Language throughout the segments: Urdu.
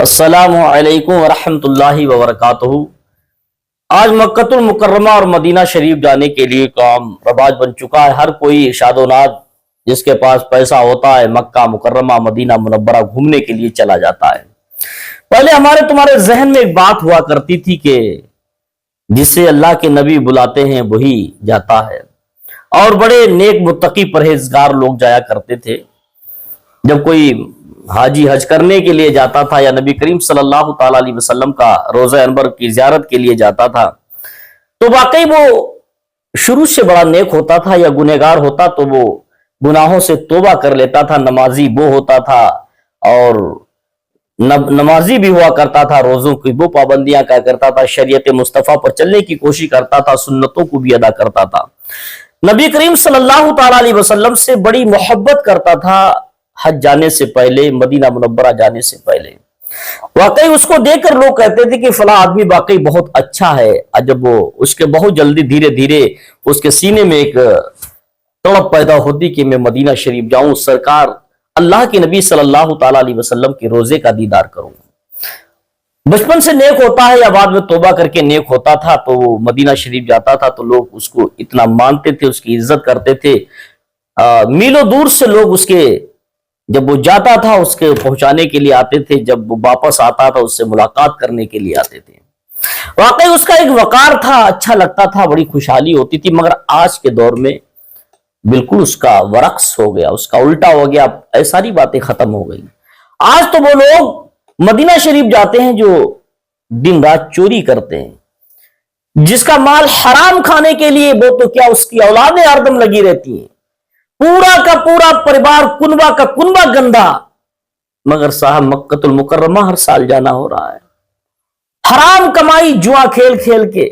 السلام علیکم ورحمۃ اللہ وبرکاتہ۔ آج مکۃ المکرمہ اور مدینہ شریف جانے کے لیے کام رواج بن چکا ہے۔ ہر کوئی ارشاد و ناد جس کے پاس پیسہ ہوتا ہے مکہ مکرمہ مدینہ منورہ گھومنے کے لیے چلا جاتا ہے۔ پہلے ہمارے تمہارے ذہن میں ایک بات ہوا کرتی تھی کہ جسے اللہ کے نبی بلاتے ہیں وہی جاتا ہے، اور بڑے نیک متقی پرہیزگار لوگ جایا کرتے تھے۔ جب کوئی حاجی حج کرنے کے لیے جاتا تھا یا نبی کریم صلی اللہ تعالی علیہ وسلم کا روضہ انور کی زیارت کے لیے جاتا تھا تو واقعی وہ شروع سے بڑا نیک ہوتا تھا، یا گنہگار ہوتا تو وہ گناہوں سے توبہ کر لیتا تھا، نمازی وہ ہوتا تھا اور نمازی بھی ہوا کرتا تھا، روزوں کی وہ پابندیاں کیا کرتا تھا، شریعت مصطفیٰ پر چلنے کی کوشش کرتا تھا، سنتوں کو بھی ادا کرتا تھا، نبی کریم صلی اللہ تعالی علیہ وسلم سے بڑی محبت کرتا تھا حج جانے سے پہلے، مدینہ منورہ جانے سے پہلے۔ واقعی اس کو دیکھ کر لوگ کہتے تھے کہ فلاں آدمی واقعی بہت اچھا ہے۔ جب وہ اس کے بہت جلدی دھیرے دھیرے اس کے سینے میں ایک تڑپ پیدا ہوتی کہ میں مدینہ شریف جاؤں، سرکار اللہ کے نبی صلی اللہ تعالی علیہ وسلم کے روزے کا دیدار کروں۔ بچپن سے نیک ہوتا ہے یا بعد میں توبہ کر کے نیک ہوتا تھا تو وہ مدینہ شریف جاتا تھا تو لوگ اس کو اتنا مانتے تھے، اس کی عزت کرتے تھے، میلوں دور سے لوگ اس کے جب وہ جاتا تھا اس کے پہنچانے کے لیے آتے تھے، جب وہ واپس آتا تھا اس سے ملاقات کرنے کے لیے آتے تھے۔ واقعی اس کا ایک وقار تھا، اچھا لگتا تھا، بڑی خوشحالی ہوتی تھی، مگر آج کے دور میں بالکل اس کا برعکس ہو گیا، اس کا الٹا ہو گیا، ساری باتیں ختم ہو گئی۔ آج تو وہ لوگ مدینہ شریف جاتے ہیں جو دن رات چوری کرتے ہیں، جس کا مال حرام کھانے کے لیے وہ تو کیا اس کی اولادیں ہر دم لگی رہتی ہیں، پورا کا پورا پریوار کنبہ کا کنبہ گندا، مگر صاحب مکۃ المکرمہ ہر سال جانا ہو رہا ہے، حرام کمائی جوا کھیل کھیل کے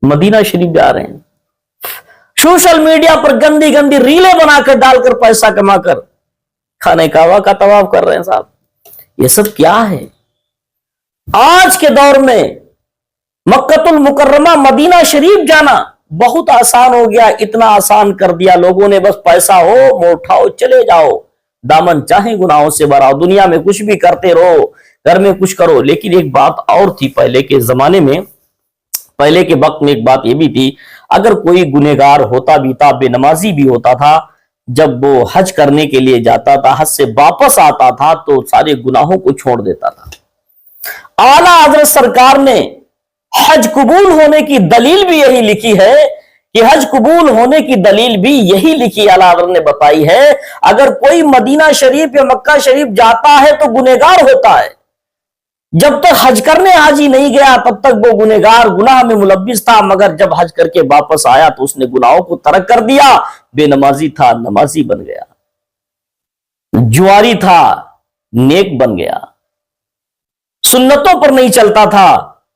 مدینہ شریف جا رہے ہیں، سوشل میڈیا پر گندی گندی ریلیں بنا کر ڈال کر پیسہ کما کر خانہ کعبہ کا طواف کر رہے ہیں۔ صاحب یہ سب کیا ہے؟ آج کے دور میں مکۃ المکرمہ مدینہ شریف جانا بہت آسان ہو گیا، اتنا آسان کر دیا لوگوں نے، بس پیسہ ہو منہ اٹھاؤ چلے جاؤ، دامن چاہیں گناہوں سے بھراؤ، دنیا میں کچھ بھی کرتے رہو، گھر میں کچھ کرو۔ لیکن ایک بات اور تھی پہلے کے زمانے میں، پہلے کے وقت میں ایک بات یہ بھی تھی، اگر کوئی گنہگار ہوتا بھی تھا، بے نمازی بھی ہوتا تھا، جب وہ حج کرنے کے لیے جاتا تھا، حج سے واپس آتا تھا تو سارے گناہوں کو چھوڑ دیتا تھا۔ اعلیٰ حضرت سرکار نے حج قبول ہونے کی دلیل بھی یہی لکھی ہے کہ حج قبول ہونے کی دلیل بھی یہی لکھی اعلیٰ حضرت نے بتائی ہے، اگر کوئی مدینہ شریف یا مکہ شریف جاتا ہے تو گنہگار ہوتا ہے، جب تک حج کرنے حاجی نہیں گیا تب تک وہ گنہگار گناہ میں ملوث تھا، مگر جب حج کر کے واپس آیا تو اس نے گناہوں کو ترک کر دیا، بے نمازی تھا نمازی بن گیا، جواری تھا نیک بن گیا، سنتوں پر نہیں چلتا تھا،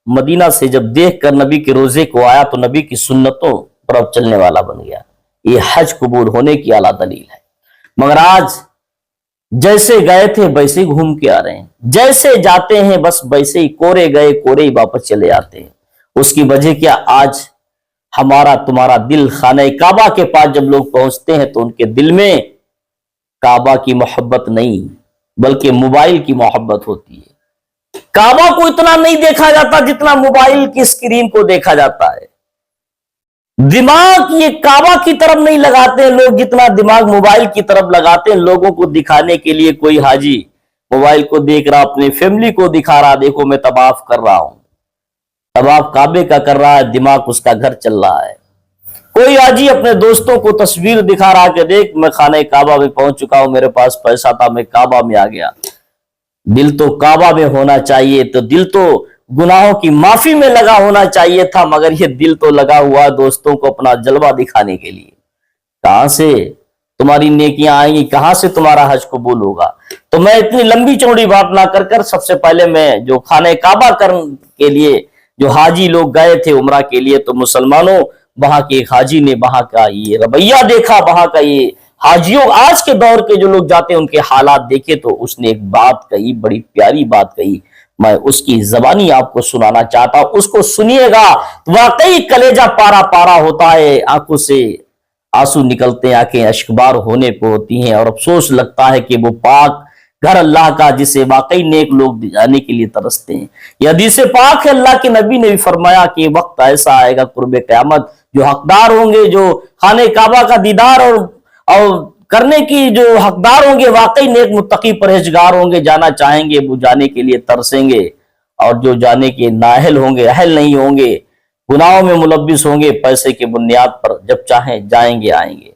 مدینہ سے جب دیکھ کر نبی کے روزے کو آیا تو نبی کی سنتوں پر اب چلنے والا بن گیا۔ یہ حج قبول ہونے کی اعلیٰ دلیل ہے۔ مگر آج جیسے گئے تھے ویسے گھوم کے آ رہے ہیں، جیسے جاتے ہیں بس ویسے ہی کورے گئے کورے ہی واپس چلے آتے ہیں۔ اس کی وجہ کیا؟ آج ہمارا تمہارا دل خانہ کعبہ کے پاس جب لوگ پہنچتے ہیں تو ان کے دل میں کعبہ کی محبت نہیں بلکہ موبائل کی محبت ہوتی ہے۔ کعبہ کو اتنا نہیں دیکھا جاتا جتنا موبائل کی اسکرین کو دیکھا جاتا ہے، دماغ یہ کعبہ کی طرف نہیں لگاتے ہیں لوگ جتنا دماغ موبائل کی طرف لگاتے ہیں، لوگوں کو دکھانے کے لیے۔ کوئی حاجی موبائل کو دیکھ رہا، اپنی فیملی کو دکھا رہا، دیکھو میں طواف کر رہا ہوں، طواف کعبے کا کر رہا ہے، دماغ اس کا گھر چل رہا ہے۔ کوئی حاجی اپنے دوستوں کو تصویر دکھا رہا کہ دیکھ میں خانہ کعبہ میں پہنچ چکا ہوں، میرے پاس پیسہ تھا، میں کعبہ میں آ گیا۔ دل تو کعبہ میں ہونا چاہیے، تو دل تو گناہوں کی معافی میں لگا ہونا چاہیے تھا، مگر یہ دل تو لگا ہوا دوستوں کو اپنا جلوہ دکھانے کے لیے۔ کہاں سے تمہاری نیکیاں آئیں گی، کہاں سے تمہارا حج قبول ہوگا؟ تو میں اتنی لمبی چوڑی بات نہ کر سب سے پہلے میں جو خانہ کعبہ کے لیے جو حاجی لوگ گئے تھے عمرہ کے لیے، تو مسلمانوں وہاں کے ایک حاجی نے وہاں کا یہ رویہ دیکھا، وہاں کا یہ حاجیوں آج کے دور کے جو لوگ جاتے ہیں ان کے حالات دیکھے، تو اس نے ایک بات کہی، بڑی پیاری بات کہی، میں اس کی زبانی آپ کو سنانا چاہتا ہوں، اس کو سنیے گا، واقعی کلیجہ پارا پارا ہوتا ہے، آنکھوں سے آنسو نکلتے ہیں، آنکھیں اشکبار ہونے پہ ہوتی ہیں، اور افسوس لگتا ہے کہ وہ پاک گھر اللہ کا جسے واقعی نیک لوگ جانے کے لیے ترستے ہیں۔ یہ حدیث پاک ہے، اللہ کے نبی نے بھی فرمایا کہ وقت ایسا آئے گا قرب قیامت، جو حقدار ہوں گے، جو خانہ کعبہ کا دیدار اور کرنے کی جو حقدار ہوں گے، واقعی نیک متقی پرہیزگار ہوں گے، جانا چاہیں گے، وہ جانے کے لیے ترسیں گے، اور جو جانے کے نااہل ہوں گے، اہل نہیں ہوں گے، گناہوں میں ملوث ہوں گے، پیسے کی بنیاد پر جب چاہیں جائیں گے آئیں گے۔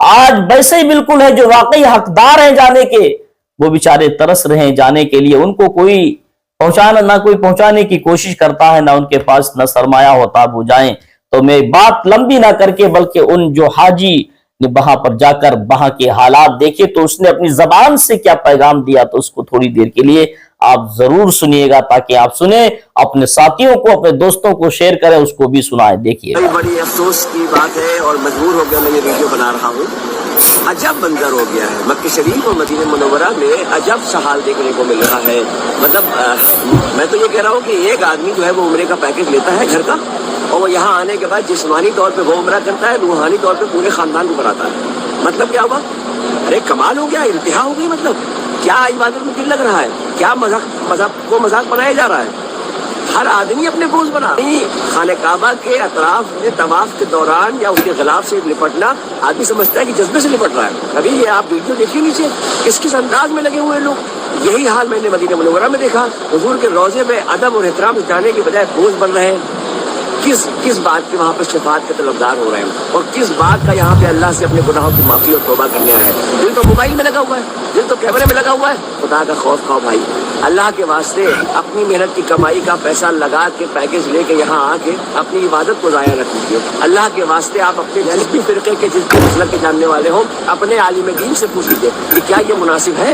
آج ویسے ہی بالکل ہے، جو واقعی حقدار ہیں جانے کے، وہ بیچارے ترس رہے ہیں جانے کے لیے، ان کو کوئی نہ کوئی پہنچانے کی کوشش کرتا ہے، نہ ان کے پاس نہ سرمایہ ہوتا وہ جائیں۔ تو میں بات لمبی نہ کر کے بلکہ ان جو حاجی نے وہاں پر جا کر وہاں کے حالات دیکھے تو اس نے اپنی زبان سے کیا پیغام دیا، تو اس کو تھوڑی دیر کے لیے آپ ضرور سنیے گا، تاکہ آپ سنیں، اپنے ساتھیوں کو، اپنے دوستوں کو شیئر کریں، اس کو بھی سنائیں۔ دیکھیے بڑی افسوس کی بات ہے اور مجبور ہو گیا میں یہ ویڈیو بنا رہا ہوں۔ عجب منظر ہو گیا ہے، مکہ شریف اور مدینہ منورہ میں عجب سا حال دیکھنے کو مل رہا ہے۔ مطلب میں تو یہ کہہ رہا ہوں کہ ایک آدمی جو ہے وہ عمرے کا پیکج لیتا ہے گھر کا، اور وہ یہاں آنے کے بعد جسمانی طور پہ وہ عمرہ کرتا ہے، روحانی طور پہ پورے خاندان کو کراتا ہے۔ مطلب کیا ہوا؟ ارے کمال ہو گیا، انتہا ہو گئی۔ مطلب کیا عبادت میں دل لگ رہا ہے؟ کیا مذاق بنایا جا رہا ہے؟ ہر آدمی اپنے بوجھ بنا۔ خانہ کعبہ کے اطراف میں طواف کے دوران یا اس کے غلاف سے لپٹنا آدمی سمجھتا ہے کہ جذبے سے لپٹ رہا ہے۔ ابھی یہ آپ ویڈیو دیکھیے نیچے کس انداز میں لگے ہوئے لوگ۔ یہی حال میں نے مدینہ منورہ میں دیکھا، حضور کے روضے میں ادب اور احترام جانے کے بجائے بوجھ بن رہے ہیں۔ کس بات کے وہاں پہ شفاعت کے طلبگار ہو رہے ہیں، اور کس بات کا یہاں پہ اللہ سے اپنے گناہوں کی معافی اور توبہ کرنے آئے ہیں۔ دل تو موبائل میں لگا ہوا ہے، دل تو کیمرے میں لگا ہوا ہے۔ خدا کا خوف کھاؤ بھائی، اللہ کے واسطے اپنی محنت کی کمائی کا پیسہ لگا کے پیکج لے کے یہاں آ کے اپنی عبادت کو ضائع نہ کیجیے۔ اللہ کے واسطے آپ اپنے جس بھی فرقے کے جس بھی مسلک کے جاننے والے ہوں، اپنے عالم دین سے پوچھ لیجیے کہ کیا یہ مناسب ہے۔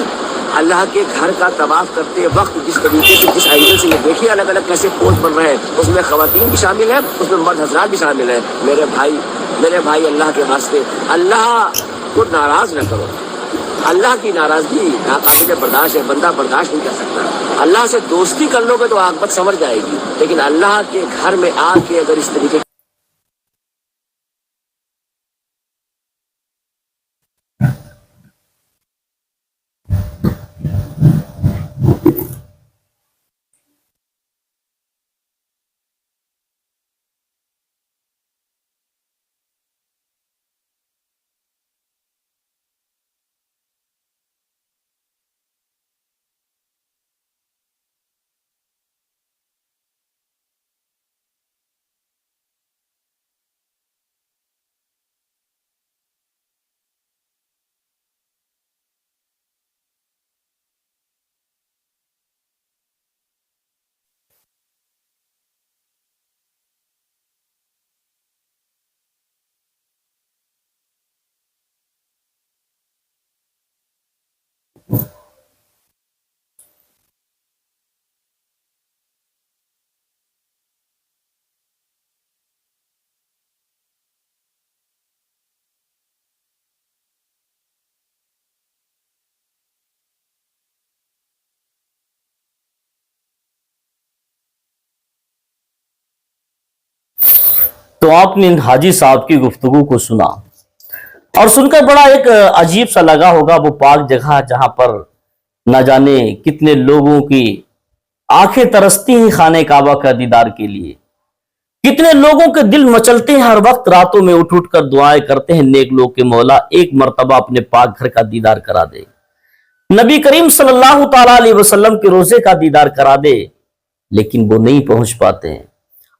اللہ کے گھر کا طواف کرتے وقت جس طریقے سے، جس اینگل سے یہ دیکھیے الگ الگ کیسے پوز بن رہے ہیں، اس میں خواتین بھی شامل ہیں، اس میں مرد حضرات بھی شامل ہیں۔ میرے بھائی اللہ کے واسطے اللہ کو ناراض نہ کرو۔ اللہ کی ناراضگی ناقابل برداشت ہے، بندہ برداشت نہیں کر سکتا۔ اللہ سے دوستی کر لو گے تو عاقبت سمجھ جائے گی، لیکن اللہ کے گھر میں آ کے اگر اس طریقے تو آپ نے حاجی صاحب کی گفتگو کو سنا اور سن کر بڑا ایک عجیب سا لگا ہوگا۔ وہ پاک جگہ جہاں پر نہ جانے کتنے لوگوں کی آنکھیں ترستی ہیں خانہ کعبہ کا دیدار کے لیے، کتنے لوگوں کے دل مچلتے ہیں، ہر وقت راتوں میں اٹھ کر دعائیں کرتے ہیں نیک لوگ کے مولا ایک مرتبہ اپنے پاک گھر کا دیدار کرا دے، نبی کریم صلی اللہ تعالی علیہ وسلم کے روزے کا دیدار کرا دے، لیکن وہ نہیں پہنچ پاتے ہیں۔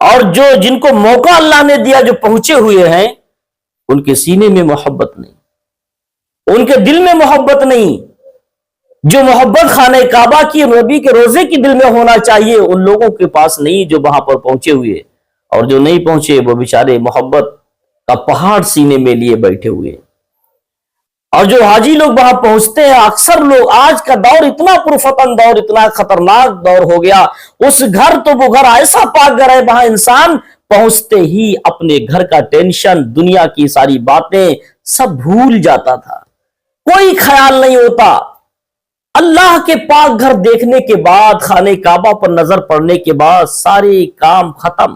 اور جن کو موقع اللہ نے دیا، جو پہنچے ہوئے ہیں، ان کے سینے میں محبت نہیں، ان کے دل میں محبت نہیں۔ جو محبت خانہ کعبہ کی، نبی کے روزے کی دل میں ہونا چاہیے، ان لوگوں کے پاس نہیں جو وہاں پر پہنچے ہوئے، اور جو نہیں پہنچے وہ بیچارے محبت کا پہاڑ سینے میں لیے بیٹھے ہوئے۔ اور جو حاجی لوگ وہاں پہنچتے ہیں، اکثر لوگ، آج کا دور اتنا پرفتن دور، اتنا خطرناک دور ہو گیا، اس گھر تو وہ گھر ایسا پاک گھر ہے، وہاں انسان پہنچتے ہی اپنے گھر کا ٹینشن، دنیا کی ساری باتیں سب بھول جاتا تھا، کوئی خیال نہیں ہوتا۔ اللہ کے پاک گھر دیکھنے کے بعد، خانہ کعبہ پر نظر پڑنے کے بعد سارے کام ختم،